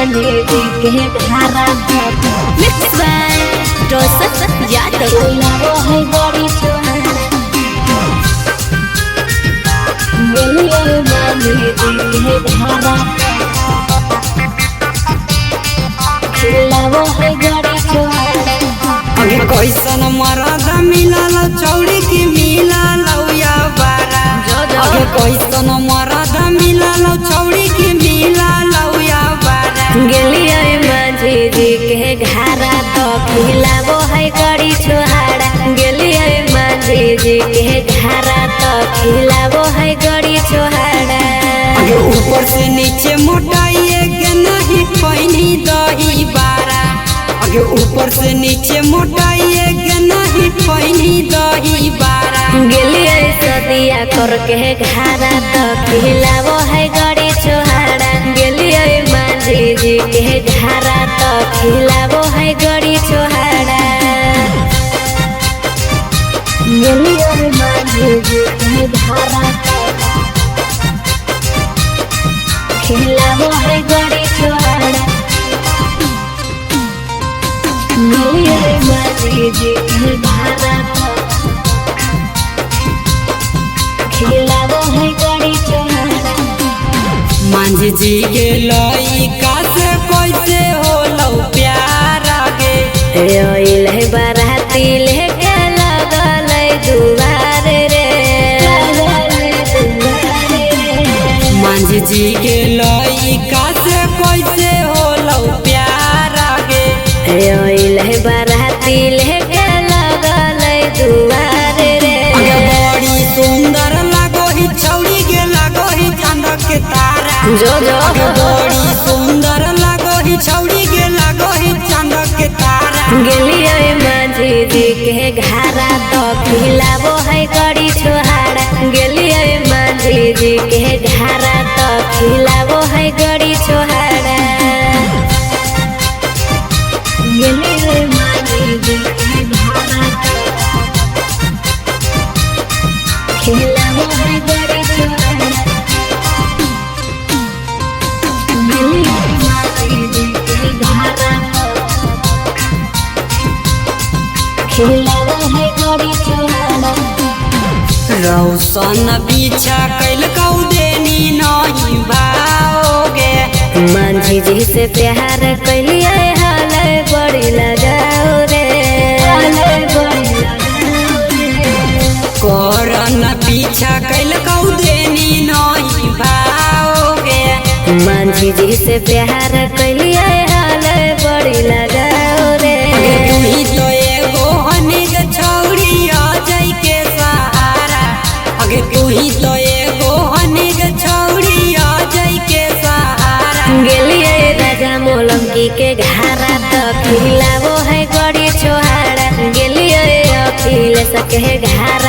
माने के धारा मिक्स बाय रोशन यादव लावो है बड़ी सुहाना गलिया माने के धारा लावो है बड़ी सुहाना अगे कैसन मरद मिलल चौड़ी की मिलल या बारा अगे कैसन मरद मिलल चौड़ी की मिलल या बारा गलिया माझी जी के घारा तो खिलावो है गड़ी छोहाड़ा गलिया माझी जी के घारा तो खिलावो है गड़ी छोहाड़ा अगे ऊपर से नीचे मोटाइए के नहीं पैनी दही बारा अगे ऊपर से नीचे मोटाइए के नहीं पैनी दही बारा गलिया सदिया करके घारा तो खिलावो है गड़ी छोहाड़ा गलिया माझी जी के घारा तो खिलावो है गड़ी छोहाड़ा गलिया माझी जी के घारा खिलावो है गड़ी छोहाड़ा गलिया माझी जी के घारा खिलावो है गड़ी छोहाड़ा मांझी जी के लइका से कैसे होलो प्यार गे रोइल है बाराती लेके लगल दुआर रे मांझी जी के लइका से कैसे होलो प्यार गे रोइल है बाराती लेके लगल दुआर रे बड़ी सुंदर लगो ही छौड़ी के लगो ही चांद के तारा जो बड़ी सुंदर लगो ही छौड़ी के लगो ही चांद के तारा गलिया माझी जी के घारा तो खिलावो है गड़ी छोहाड़ा गलिया माझी जी के घारा तो खिलावो है गड़ी छोहाड़ा गलिया माझी जी के घारा खिलावो है गड़ी छोहाड़ा गलिया माझी जी के घारा खिलावो है गड़ी छोहाड़ा रौशन पीछा कैल कौ देनी नहीं भाओगे मांझी जी से प्यार कैलिए हाल बड़ी लगाओ रे करन पीछा कैल कौ देनी नहीं भाओगे मांझी जी से प्यार कैलिए हाल बड़ी लगाओ रे तू ही तो एगो हनिग छौड़ी आ जाई के सहारा अगे तू ही तो एगो हनिग छौड़ी आ जाई के सहारा गलिए राजा मोलंकी के घारा तो खिलावो है गड़ी छोहाड़ा गलिए अखिल सके घारा